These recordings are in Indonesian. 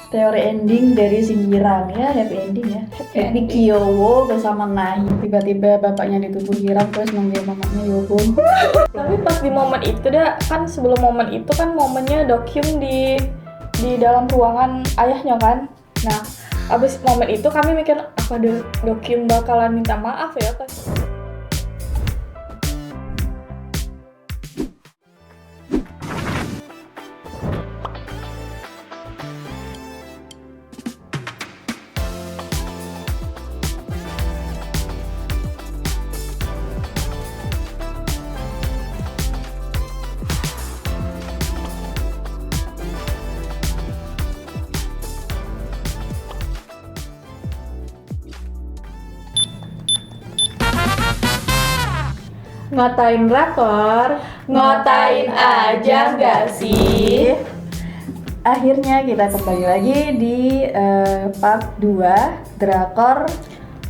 teori ending dari Shinjirang ya, happy ending ya. Happy Kyowo bersama Nahi. Tiba-tiba bapaknya dituduh Hirang terus manggil mamanya Yobon. Tapi pas di momen itu kan sebelum momen itu kan momennya Dokyung di dalam ruangan ayahnya kan. Nah, abis momen itu kami mikir apa Dokyung bakalan minta maaf ya kan. Ngotain drakor, Ngotain aja nggak sih? Akhirnya kita kembali lagi di part 2 drakor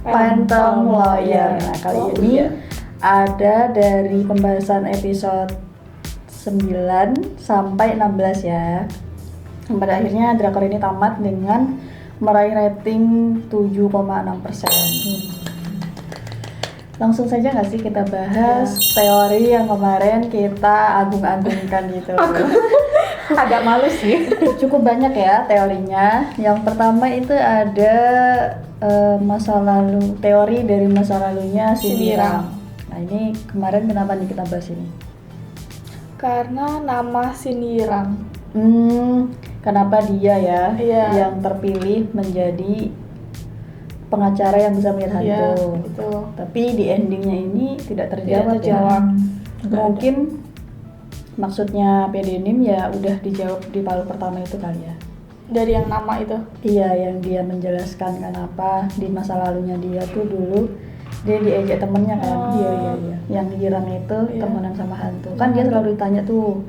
Phantom Lawyer. Nah, kali ini ada dari pembahasan episode 9 sampai 16 ya. Pada akhirnya drakor ini tamat dengan meraih rating 7,6%. Langsung saja nggak sih kita bahas teori yang kemarin kita agung-agungkan gitu. agak malu sih. Cukup banyak ya teorinya. Yang pertama itu ada masa lalu, teori dari masa lalunya Shinjirang. Nah ini kemarin kenapa nih kita bahas ini? Karena nama Shinjirang. Kenapa dia ya yang terpilih menjadi pengacara yang bisa melihat hantu. Itu. Tapi di endingnya ini tidak terjawab. Mungkin maksudnya PDNim ya udah dijawab di paruh pertama itu kali ya. Dari yang nama itu. Iya, yang dia menjelaskan kenapa di masa lalunya dia tuh dulu dia diejek temennya kan. Iya. Yang Hirang itu temenan sama hantu. Kan dia selalu ditanya tuh,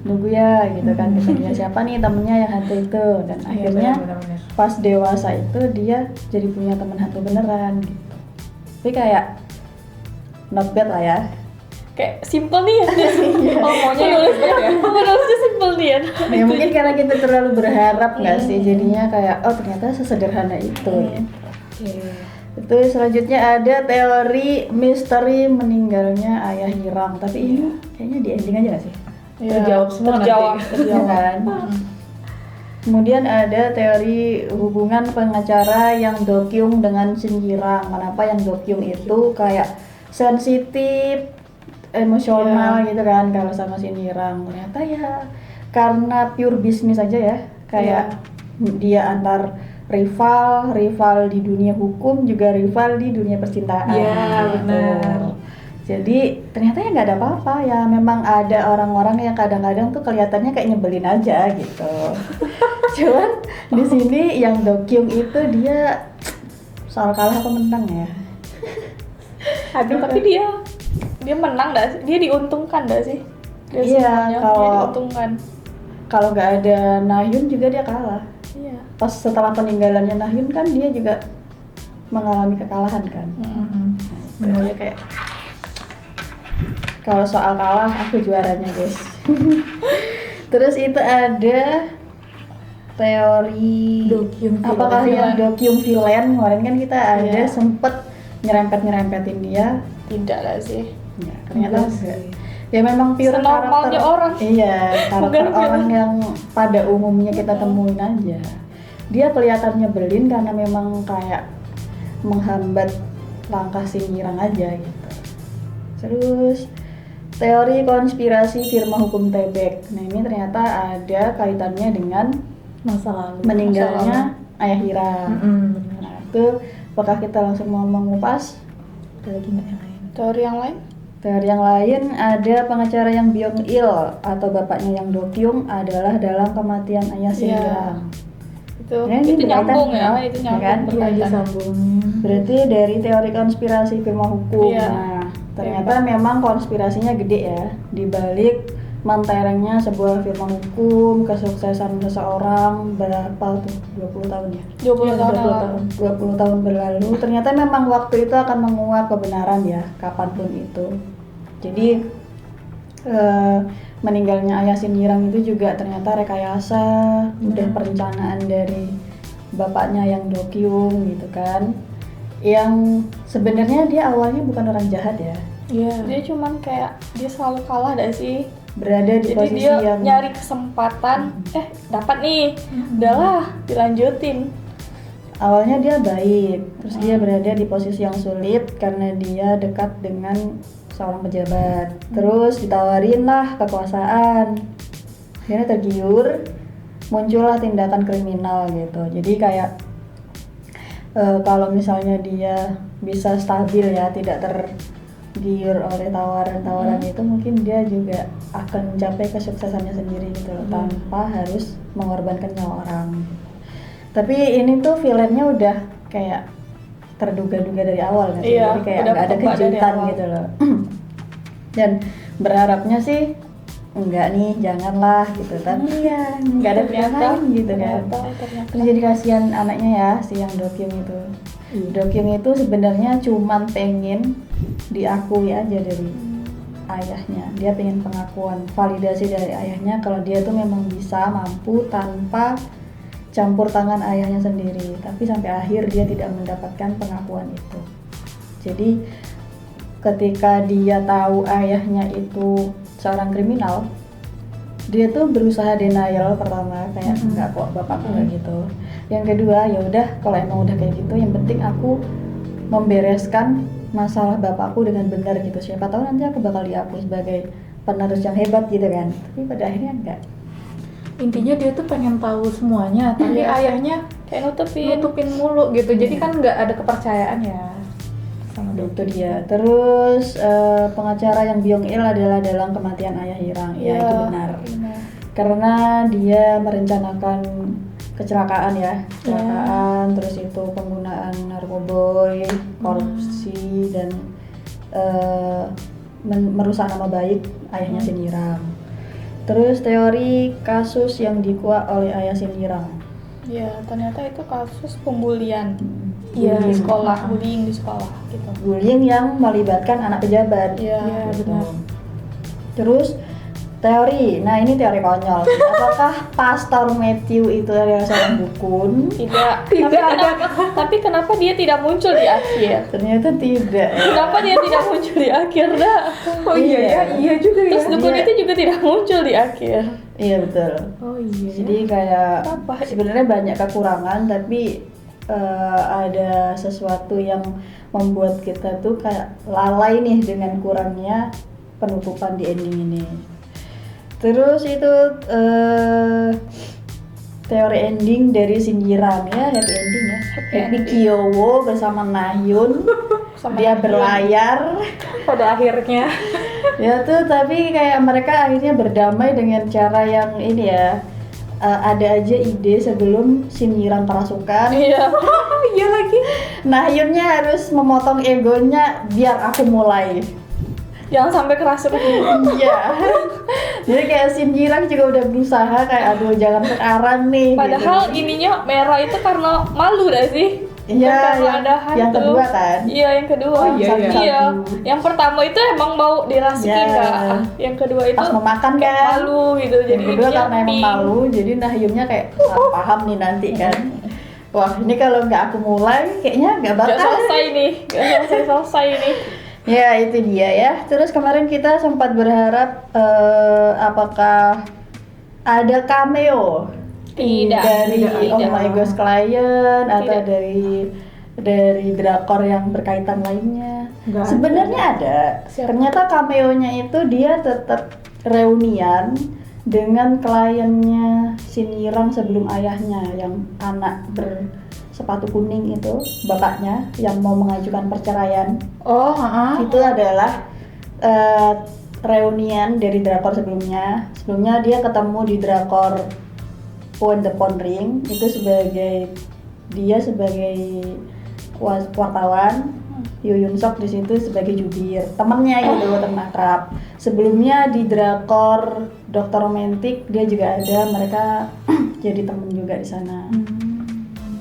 nunggu ya gitu kan, ketemu siapa nih temennya yang hantu itu. Dan akhirnya benar. pas dewasa itu dia jadi punya teman hantu beneran gitu. Tapi kayak not bad lah ya. Kayak simple nih ya. Maunya nulisnya ya. Nulisnya simple nih ya. Ya mungkin karena kita terlalu berharap nggak sih, jadinya kayak oh ternyata sesederhana itu. Itu selanjutnya ada teori misteri meninggalnya ayah Hirang. Tapi ini kayaknya di ending aja nggak sih? Terjawab semua nanti. Ya kan? Kemudian ada teori hubungan pengacara yang Dokyung dengan Shinjirang. Kenapa yang Dokyung itu kayak sensitif, emosional gitu kan kalau sama Shinjirang. Ternyata ya karena pure bisnis aja ya. Kayak dia antar rival di dunia hukum juga rival di dunia percintaan. Iya, benar. Jadi ternyata ya nggak ada apa-apa ya, memang ada orang-orang yang kadang-kadang tuh kelihatannya kayak nyebelin aja gitu. Cuman di sini yang Dokyung itu dia soal kalah apa menang ya? Tapi dia menang nggak sih? Dia diuntungkan nggak sih? Iya, dia kalau diuntungkan. Kalau nggak ada Nahyun juga dia kalah. Iya. Pas setelah peninggalannya Nahyun kan dia juga mengalami kekalahan kan. Makanya kayak kalau soal kalah aku juaranya guys. Terus itu ada teori Dokyung apakah villain. yang Dokyung villain kemarin kan kita ada sempet nyerempet-nyerempetin dia. Tidak lah sih. Ya, ternyata enggak. Ya memang pure Senormalnya karakter orang. Iya, karakter Bukan orang yang pada umumnya kita temuin aja. Dia kelihatan nyebelin karena memang kayak menghambat langkah Shinjirang aja gitu. Terus teori konspirasi firma hukum Tebek. Nah ini ternyata ada kaitannya dengan Masa lalu. meninggalnya ayah Hirang. Benar. Nah itu apakah kita langsung mau mengupas? Ada lagi nggak yang lain? Teori yang lain? Teori yang lain ada pengacara yang Byung Il atau bapaknya yang Dokyung adalah dalam kematian ayah Shinjirang. Itu Ini nyambung berkaitan, ya, itu nyambung kan? Iya, berkaitan. disambung. Berarti dari teori konspirasi firma hukum. Iya. Nah, ternyata memang konspirasinya gede ya di balik menterengnya sebuah firma hukum, kesuksesan seseorang berapa tuh? 20 tahun ya? 20 tahun Iya, 20 lalu. tahun. 20 tahun berlalu. Ternyata memang waktu itu akan menguak kebenaran ya, kapanpun itu. Jadi meninggalnya ayah Shinjirang itu juga ternyata rekayasa, udah perencanaan dari bapaknya yang Dokyung gitu kan. Yang sebenarnya dia awalnya bukan orang jahat ya, Iya. Dia cuman kayak dia selalu kalah dah sih. berada di Jadi posisi dia yang nyari kesempatan, dapat nih, udahlah dilanjutin. awalnya dia baik, terus dia berada di posisi yang sulit karena dia dekat dengan seorang pejabat. Terus ditawarin lah kekuasaan, akhirnya tergiur, muncullah tindakan kriminal gitu. Jadi kayak kalau misalnya dia bisa stabil ya, tidak tergiur oleh tawaran-tawaran itu, mungkin dia juga akan mencapai kesuksesannya sendiri gitu loh, tanpa harus mengorbankan nyawa orang. Tapi ini tuh filmnya udah kayak terduga-duga dari awal kan, Iya, jadi kayak udah nggak ada ketebak dari kejutan awal. gitu loh. Dan berharapnya sih enggak nih, janganlah gitu, tapi ya nggak ada pilihan lain gitu kan. Ternyata. Terus jadi kasihan anaknya ya, si yang Dokyung itu. Dokyung itu sebenarnya cuman pengen diakui aja dari ayahnya. Dia pengen pengakuan, validasi dari ayahnya kalau dia tuh memang bisa, mampu tanpa campur tangan ayahnya sendiri. Tapi sampai akhir dia tidak mendapatkan pengakuan itu. Jadi ketika dia tahu ayahnya itu seorang kriminal, dia tuh berusaha denial pertama, kayak enggak kok, bapakku nggak gitu. Yang kedua, ya udah kalau emang udah kayak gitu, yang penting aku membereskan masalah bapakku dengan benar gitu. Siapa tahu nanti aku bakal diakui sebagai penerus yang hebat gitu kan. Tapi pada akhirnya enggak. Intinya dia tuh pengen tahu semuanya, tapi Iya. ayahnya Kayak nutupin. nutupin mulu gitu. Jadi kan nggak ada kepercayaan ya sama dia. Itu dia. Terus pengacara yang Byung Il adalah dalam kematian ayah Hirang. Ya, itu benar. Karena dia merencanakan kecelakaan ya, kecelakaan, terus itu penggunaan narkoboy, korupsi, dan merusak nama baik ayahnya Shinjirang. Terus teori kasus yang dikuak oleh ayah Shinjirang. Ya, ternyata itu kasus pembulian. Iya, Di sekolah, bullying di sekolah gitu. Bullying yang melibatkan anak pejabat. Iya, Gitu. benar. Terus teori, nah ini teori konyol. Apakah Pastor Matthew itu adalah seorang dukun? Tidak. Tapi kenapa dia tidak muncul di akhir? Ternyata tidak. Kenapa dia tidak muncul di akhir dah? Oh iya ya, iya juga ya. Terus dukun Dia- itu juga tidak muncul di akhir. Iya betul. Oh iya. Jadi kayak Apa? sebenarnya banyak kekurangan, tapi ada sesuatu yang membuat kita tuh kayak lalai nih dengan kurangnya penutupan di ending ini. Terus itu teori ending dari Shinjirang ya, happy ending ya. Happy Kyowo bersama Nahyun. Sama Dia Nahyun. berlayar. Pada akhirnya. Ya tuh, tapi kayak mereka akhirnya berdamai dengan cara yang ini ya. Ada aja ide sebelum Shinjirang kerasukan. Iya. Iya lagi. Nahyunnya harus memotong egonya biar aku mulai. Jangan sampai kerasukan. Iya. Jadi kayak Shinjirang juga udah berusaha kayak aduh jangan sekarang nih. Padahal gitu. ininya merah itu karena malu dah sih. Iya, Bukan karena yang, ada yang hantu. kedua kan. Iya, yang kedua. Oh, iya, iya. Iya. Yang pertama itu emang mau dirasukin Iya. Kak. Yang kedua itu Pas mau makan kayak kan. malu gitu. Jadi Yang kedua dia karena emang pink. malu, jadi Nahyunnya kayak salah paham nih nanti kan. Wah ini kalau nggak aku mulai kayaknya nggak Gak bakal. selesai nih. Gak selesai nih. Ya itu dia ya. Terus kemarin kita sempat berharap apakah ada cameo Tidak. dari tidak. Oh My Ghost Client atau Tidak. dari drakor yang berkaitan lainnya. Nggak ada. Sebenarnya ada. Siapa? Ternyata cameo-nya itu dia tetap reunian dengan kliennya Shinjirang sebelum ayahnya yang anak bersepatu kuning itu, bapaknya yang mau mengajukan perceraian. Oh, heeh. Itu adalah reunian dari drakor sebelumnya. Sebelumnya dia ketemu di drakor When the Phone Ring, itu sebagai wartawan. Yoo Yun Sok di situ sebagai jubir, temennya gitu, teman akrab. Sebelumnya di drakor Dokter Romantik dia juga ada, mereka jadi temen juga di sana,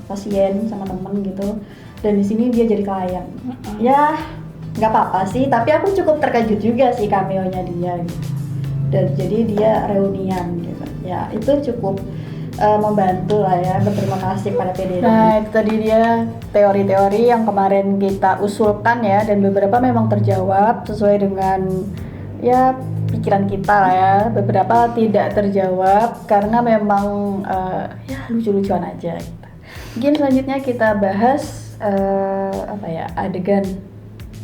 pasien sama temen gitu. Dan di sini dia jadi klien. Ya nggak apa-apa sih, tapi aku cukup terkejut juga sih cameo-nya dia gitu. dan jadi dia reunian gitu. Ya itu cukup membantu lah ya, berterima kasih pada PDD. Nah itu tadi dia teori-teori yang kemarin kita usulkan ya, dan beberapa memang terjawab sesuai dengan ya pikiran kita lah ya, beberapa tidak terjawab karena memang ya lucu-lucuan aja gitu. Mungkin selanjutnya kita bahas apa ya, adegan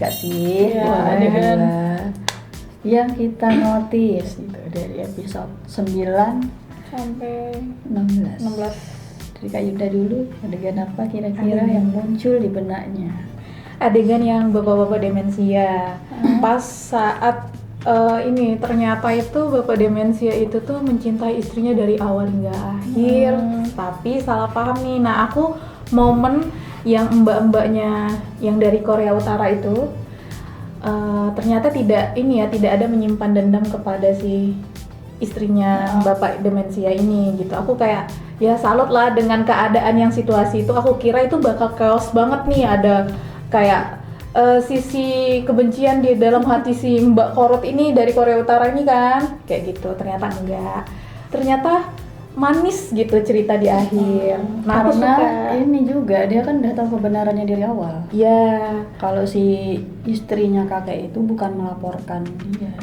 gak sih? Iya, adegan yang kita notice gitu dari episode 9 sampai 16. 16. Dari Kak Yuda dulu, adegan apa kira-kira yang muncul di benaknya? Adegan yang bapak-bapak demensia. Pas saat ini ternyata itu bapak demensia itu tuh mencintai istrinya dari awal hingga akhir, tapi salah paham nih. Nah aku momen yang mbak-mbaknya yang dari Korea Utara itu ternyata tidak ada menyimpan dendam kepada si istrinya bapak demensia ini gitu. Aku kayak ya salut lah dengan keadaan yang situasi itu. Aku kira itu bakal chaos banget nih, ada kayak sisi kebencian di dalam hati si Mbak Korot ini dari Korea Utara ini kan, kayak gitu. Ternyata enggak, ternyata manis gitu cerita di akhir. Nah aku Karena suka. ini juga dia kan udah tahu kebenarannya dari awal. Ya, Kalau si istrinya kakek itu bukan melaporkan dia,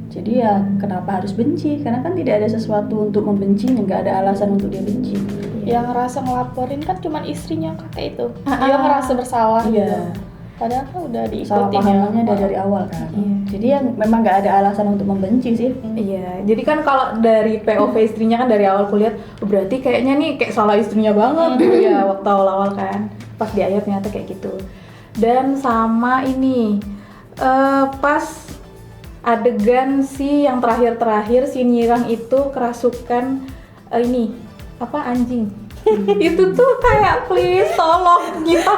jadi ya kenapa harus benci? Karena kan tidak ada sesuatu untuk membenci, nggak ada alasan untuk dia benci. Yang ngerasa ngelaporin kan cuman istrinya kakek itu. Dia ngerasa bersalah gitu. Iya. Padahal kan udah Salah diikutin pahamannya ya. dari awal kan. Iya. Jadi yang memang nggak ada alasan untuk membenci sih. iya. Jadi kan kalau dari POV istrinya kan dari awal kulihat, berarti kayaknya nih kayak salah istrinya banget gitu ya waktu awal-awal kan. Pas di akhir ternyata kayak gitu. Dan sama ini pas adegan si yang terakhir si Nyirang itu kerasukan ini apa anjing. Itu tuh kayak please tolong gitu.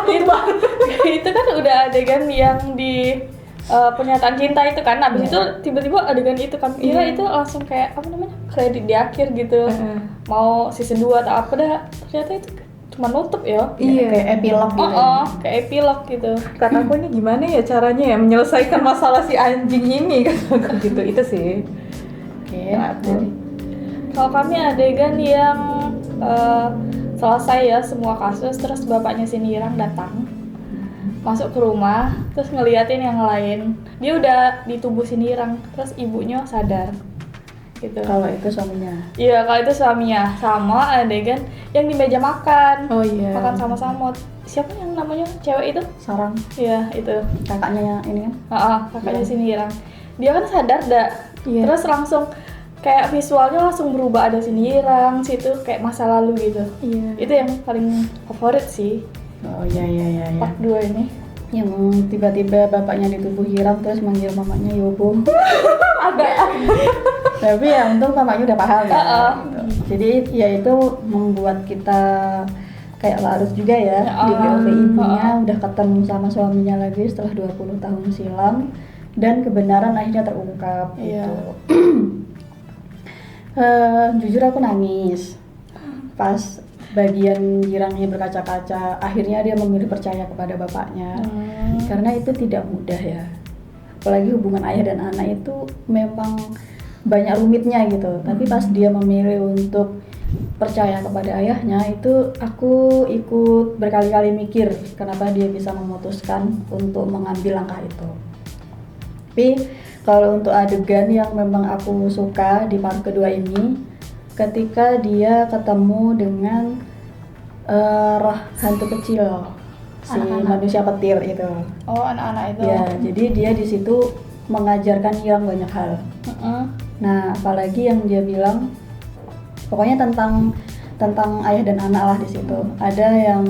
Itu kan udah adegan yang di pernyataan cinta itu kan. Habis itu tiba-tiba adegan itu kan kira itu langsung kayak apa namanya? Kredit di akhir gitu. Mau season 2 atau apa dah. Ternyata itu cuma nutup ya. Iya. Kayak epilog gitu. Kayak epilog gitu. Kataku ini gimana ya caranya ya menyelesaikan masalah si anjing ini kan gitu itu sih. Oke. Jadi Kalau kami adegan yang selesai ya semua kasus, terus bapaknya si Nirang datang masuk ke rumah, terus ngeliatin yang lain. Dia udah di tubuh si Nirang, terus ibunya sadar gitu. Kalau itu suaminya. Iya, kalau itu suaminya. Sama adegan yang di meja makan. oh iya. Makan sama-sama. Siapa yang namanya cewek itu? Sarang Iya, itu. kakaknya yang ini kan. Kakaknya si Nirang. Dia kan sadar dah. Iya. Terus langsung kayak visualnya langsung berubah, ada si Nirang, situ kayak masa lalu gitu. Iya. Itu yang paling favorit sih Oh iya. part 2 ini. Yang tiba-tiba bapaknya di tubuh Hiram terus manggil mamanya Yobo. Tapi ya untung mamanya udah paham ya. Gitu. Jadi ya itu membuat kita kayak larut juga ya di POV ibunya udah ketemu sama suaminya lagi setelah 20 tahun silam dan kebenaran akhirnya terungkap Iya. gitu. Jujur aku nangis pas bagian Jirangnya berkaca-kaca, akhirnya dia memilih percaya kepada bapaknya. Karena itu tidak mudah ya, apalagi hubungan ayah dan anak itu memang banyak rumitnya gitu. Tapi pas dia memilih untuk percaya kepada ayahnya, itu aku ikut berkali-kali mikir kenapa dia bisa memutuskan untuk mengambil langkah itu. Tapi kalau untuk adegan yang memang aku suka di part kedua ini, ketika dia ketemu dengan roh hantu kecil, si manusia petir itu. Oh, anak-anak itu. Ya, jadi dia di situ mengajarkan Hirang banyak hal. Nah, apalagi yang dia bilang, pokoknya tentang ayah dan anak lah di situ. Ada yang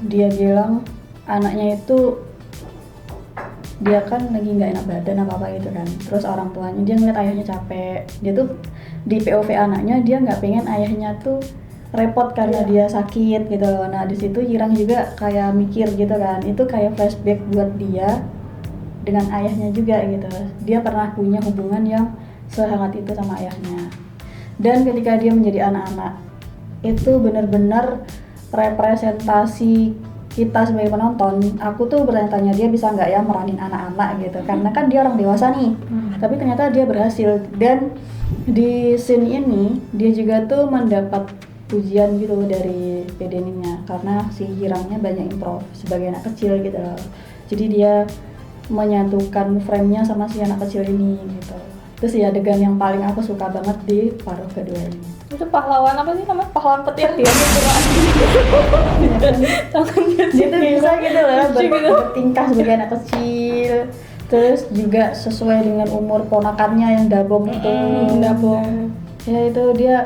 dia bilang anaknya itu dia kan lagi nggak enak badan apa gitu kan, terus orang tuanya dia ngeliat ayahnya capek, dia tuh di POV anaknya dia nggak pengen ayahnya tuh repot karena dia sakit gitu loh. Nah di situ Hirang juga kayak mikir gitu kan, itu kayak flashback buat dia dengan ayahnya juga gitu. Dia pernah punya hubungan yang sehangat itu sama ayahnya, dan ketika dia menjadi anak-anak itu benar-benar representasi kita sebagai penonton, aku tuh bertanya-tanya dia bisa nggak ya meranin anak-anak gitu, karena kan dia orang dewasa nih, tapi ternyata dia berhasil. Dan di scene ini dia juga tuh mendapat pujian gitu dari PD-nya karena si Hirangnya banyak improv sebagai anak kecil gitu loh. Jadi dia menyatukan frame-nya sama si anak kecil ini gitu. Itu sih adegan yang paling aku suka banget di paruh kedua ini. Itu pahlawan apa sih namanya? Pahlawan petir. Tangannya Dia tuh bisa gitu loh Lucu gitu. bertingkah sebagai anak kecil, terus juga sesuai dengan umur ponakannya yang dabong itu. Dabong. Ya itu dia,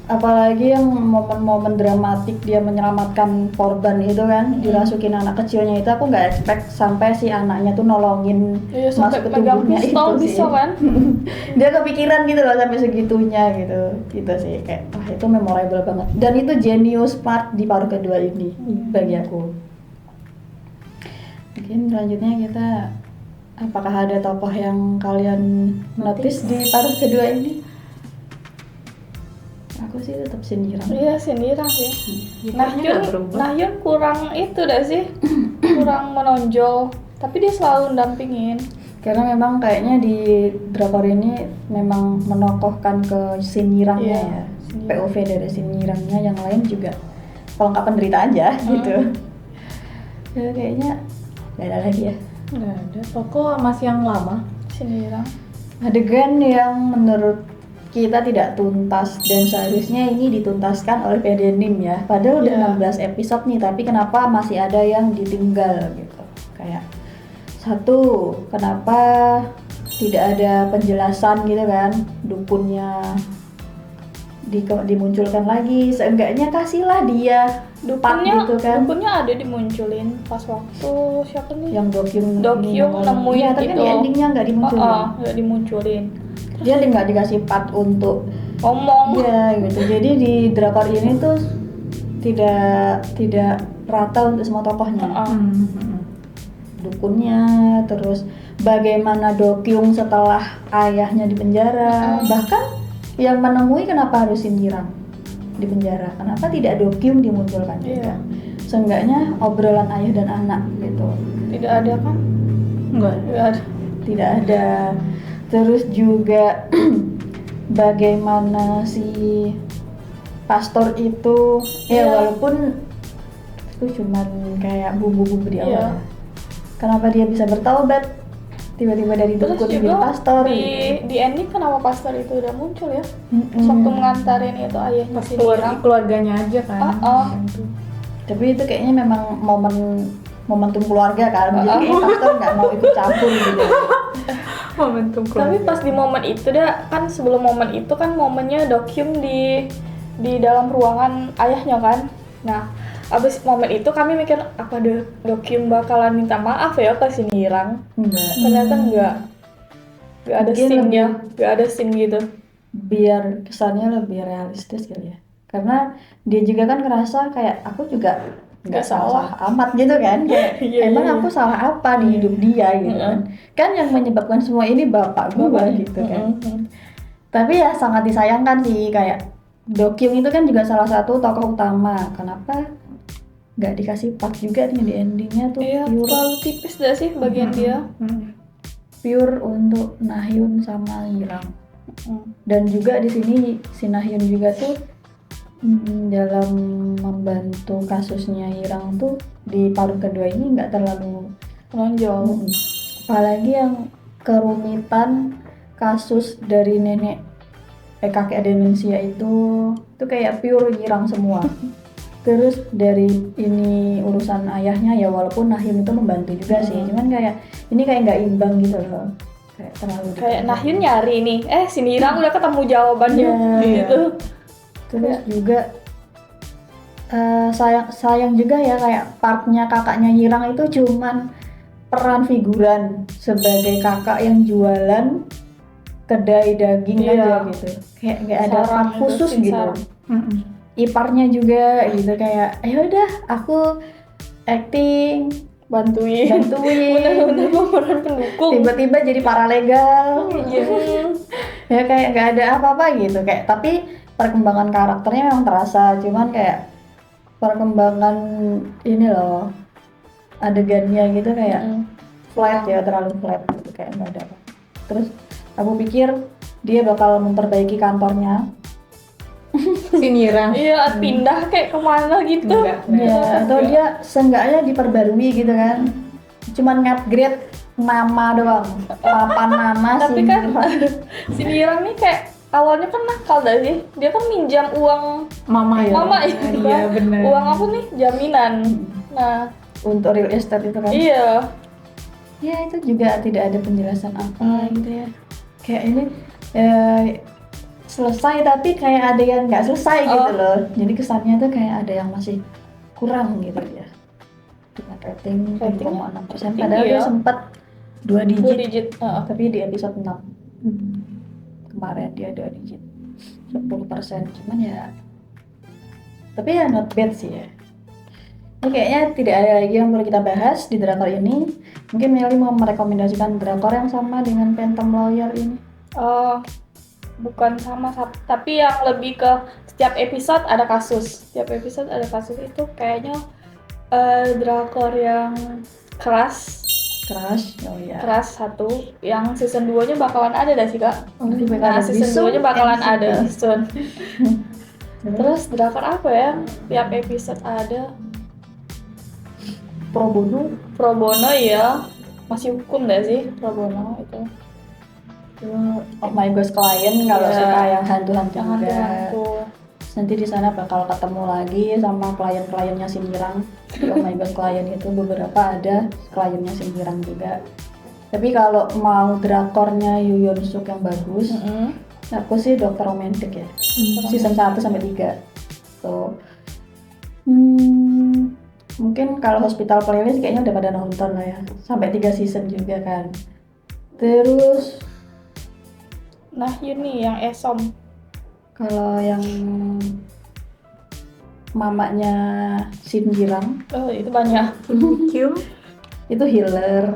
apalagi yang momen-momen dramatik dia menyelamatkan korban itu kan, dirasukin anak kecilnya itu, aku nggak expect sampai si anaknya tuh nolongin Iya, sampai masuk ke megang tubuhnya pistol itu bisa sih. kan? Dia kepikiran gitu loh sampai segitunya gitu sih, kayak wah itu memorable banget. Dan itu genius part di paruh kedua ini bagi aku. Mungkin selanjutnya kita, apakah ada tokoh yang kalian notice di paruh kedua ini? Aku sih tetap Sinirang. Iya, sindirang sih. Kayaknya nggak berubah. Nahyun kurang itu dah sih, kurang menonjol. Tapi dia selalu dampingin. Karena memang kayaknya di drakor ini memang menokohkan ke Sinirangnya Iya, ya. Sinirang. POV dari Sinirangnya, yang lain juga pelengkap penderita aja gitu. Ya, kayaknya gak ada lagi ya. Nggak ada. Toko masih yang lama. Sindirang. Adegan yang menurut kita tidak tuntas dan seharusnya ini dituntaskan oleh PD Nim ya. Padahal udah Iya. 16 episode nih, tapi kenapa masih ada yang ditinggal gitu. Kayak satu, kenapa tidak ada penjelasan gitu kan, dukunnya dimunculkan lagi. Seenggaknya kasihlah dia part Dukunnya, gitu kan. dukunnya ada dimunculin pas waktu siapa nih? Yang Dokyung Nemuin Iya, tapi kan gitu. di endingnya nggak dimunculin. Nggak dimunculin. Dia nggak dikasih part untuk Ngomong. iya gitu. Jadi di drakor ini tuh tidak rata untuk semua tokohnya. Dukunnya, terus bagaimana Dokyung setelah ayahnya di penjara, bahkan yang menemui kenapa harus Sinirang di penjara, kenapa tidak Dokyung dimunculkan juga. Iya. Seenggaknya obrolan ayah dan anak gitu Tidak ada kan? Enggak. Tidak ada. tidak ada. Terus juga bagaimana si pastor itu ya, Iya. walaupun itu cuman kayak bumbu-bumbu di awal Iya. ya. Kenapa dia bisa bertaubat tiba-tiba dari Terus dukun jadi juga pastor di gitu. ending kenapa pastor itu udah muncul ya? Mm-mm. Waktu mengantarin itu ayahnya Pas Sinirang. keluarganya aja kan. Gitu. Tapi itu kayaknya memang momentum keluarga kan, jadi kayaknya pastor nggak mau ikut campur gitu. Momentum Tapi keluarga. pas di momen itu dah, kan sebelum momen itu kan momennya Dokyung di dalam ruangan ayahnya kan. Nah, abis momen itu kami mikir apa Dokyung bakalan minta maaf ya ke Sinirang. Enggak. Ternyata enggak ada Mungkin scene-nya, lebih- enggak ada scene gitu. Biar kesannya lebih realistis kali ya. Karena dia juga kan ngerasa kayak aku juga nggak Nggak salah. salah amat gitu kan. Kayak Iya, emang iya. aku salah apa di hidup dia gitu kan. Kan yang menyebabkan semua ini bapak gua gitu kan. Tapi ya sangat disayangkan sih, kayak Dokyung itu kan juga salah satu tokoh utama. Kenapa nggak dikasih part juga nih di endingnya tuh, Iya, pure, terlalu tipis dah sih bagian dia. pure untuk Nahyun sama Hirang. Dan juga di sini si Nahyun juga tuh dalam membantu kasusnya Hirang tuh di paruh kedua ini nggak terlalu Menonjol. apalagi yang kerumitan kasus dari kakek demensia itu kayak pure Hirang semua. Terus dari ini urusan ayahnya ya, walaupun Nahyun itu membantu juga sih, cuman kayak ini kayak nggak imbang gitu loh, kayak terlalu Kayak Nahyun nyari nih, Sinirang udah ketemu jawabannya Iya. gitu. Terus juga sayang juga ya, kayak partnya kakaknya Hirang itu cuman peran figuran sebagai kakak yang jualan kedai daging Iya. aja gitu, kayak nggak ada Sarang part itu, khusus scene gitu. sarang. Iparnya juga gitu, kayak ya udah aku acting Bantuin. bantuin Bener-bener pemeran pendukung. tiba-tiba jadi paralegal. Iya. Ya kayak nggak ada apa-apa gitu, kayak tapi perkembangan karakternya memang terasa, cuman kayak perkembangan ini loh adegannya gitu kayak flat ya, terlalu flat gitu, kayak nggak ada apa. Terus aku pikir dia bakal memperbaiki kantornya, Si Nyirang. Iya, pindah kayak kemana gitu. Enggak. ya, atau dia seenggaknya diperbarui gitu kan, cuman upgrade nama doang, papan nama Tapi sih. kan si Nirang nih kayak awalnya kan nakal dah sih. Dia kan minjam uang Mama ya. mama itu Iya kan. benar. Uang apa nih? Jaminan. Nah, Untuk real estate itu kan, iya. ya itu juga tidak ada penjelasan apa gitu ya, kayak ini selesai tapi kayak ada yang nggak selesai gitu loh, jadi kesannya tuh kayak ada yang masih kurang gitu ya. Dengan rating Ratingnya 7,6%, tinggi padahal dia ya. sempat 2 2 digit, digit. Heeh. tapi di episode 6 kemarin dia 2 digit 10%, cuman ya tapi ya not bad sih ya. Ini kayaknya tidak ada lagi yang perlu kita bahas di drakor ini. Mungkin Meli mau merekomendasikan drakor yang sama dengan Phantom Lawyer ini. Bukan sama, tapi yang lebih ke setiap episode ada kasus. Setiap episode ada kasus itu kayaknya drakor yang keras. Crush, oh iya. Keras 1 yang season 2-nya bakalan ada dah sih Kak. Nanti bakal Nah, ada season Jisung 2-nya bakalan and ada Sita. season. Terus Terus drakor apa ya? Tiap episode ada. Pro Bono Pro bono ya. Masih hukum dah sih pro bono itu. itu Oh My Ghost Client kalau Iya. suka yang hantu-hantu Jangan juga. hantu. Terus nanti di sana bakal ketemu lagi sama klien-kliennya si Mirang. Di Oh My Ghost Client itu beberapa ada kliennya si Mirang juga. Tapi kalau mau drakornya Yoo Yeon Suk yang bagus, aku sih Dokter Romantic ya. Season 1 sampai 3. So, mungkin kalau Hospital Playlist kayaknya udah pada nonton lah ya. Sampai 3 season juga kan. Terus Nah, ini yang Esom. kalau yang mamanya Shin Jirang Oh, itu banyak. Kyum. itu healer.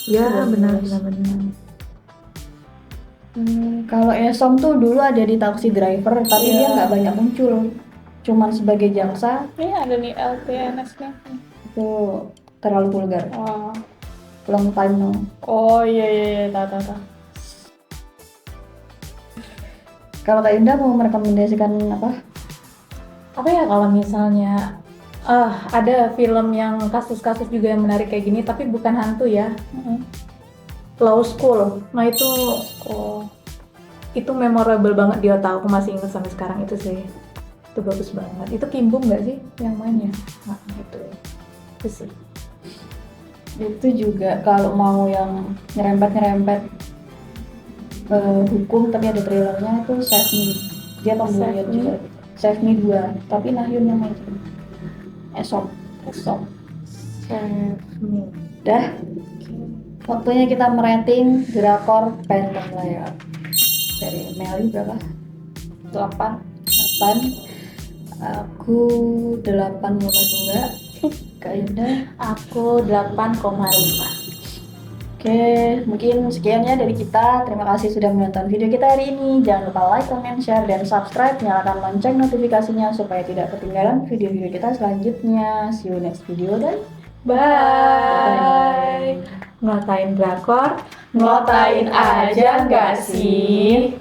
Ya Itu benar bagus. benar. Kalau Esom tuh dulu ada di Taxi Driver, tapi Iya. dia nggak banyak muncul. Cuman sebagai jaksa, Ini ada nih LPNS nih. itu terlalu vulgar. Wah. Long time no. Oh iya, tahu. Kalau Kak Indah mau merekomendasikan apa? Apa ya kalau misalnya ada film yang kasus-kasus juga yang menarik kayak gini tapi bukan hantu ya. Law School. Nah itu memorable banget di otak aku, masih ingat sampai sekarang itu sih. Itu bagus banget. Itu Kim Bum nggak sih yang mainnya? Nah, itu sih. Itu juga kalau mau yang nyerempet hukum tapi ada trailernya itu Save Me. Dia pembunuhnya Save Me. juga. Save Me 2, tapi Nahyun yang main. Esok. Dah. Waktunya kita merating drakor Phantom Lawyer. Dari Meli berapa? 8. 8. Aku 8,2. Kak Indah. Aku 8,5. Oke, mungkin sekian ya dari kita. Terima kasih sudah menonton video kita hari ini. Jangan lupa like, comment, share, dan subscribe. Nyalakan lonceng notifikasinya supaya tidak ketinggalan video-video kita selanjutnya. See you next video dan Bye. Ngotain drakor, Ngotain aja nggak sih?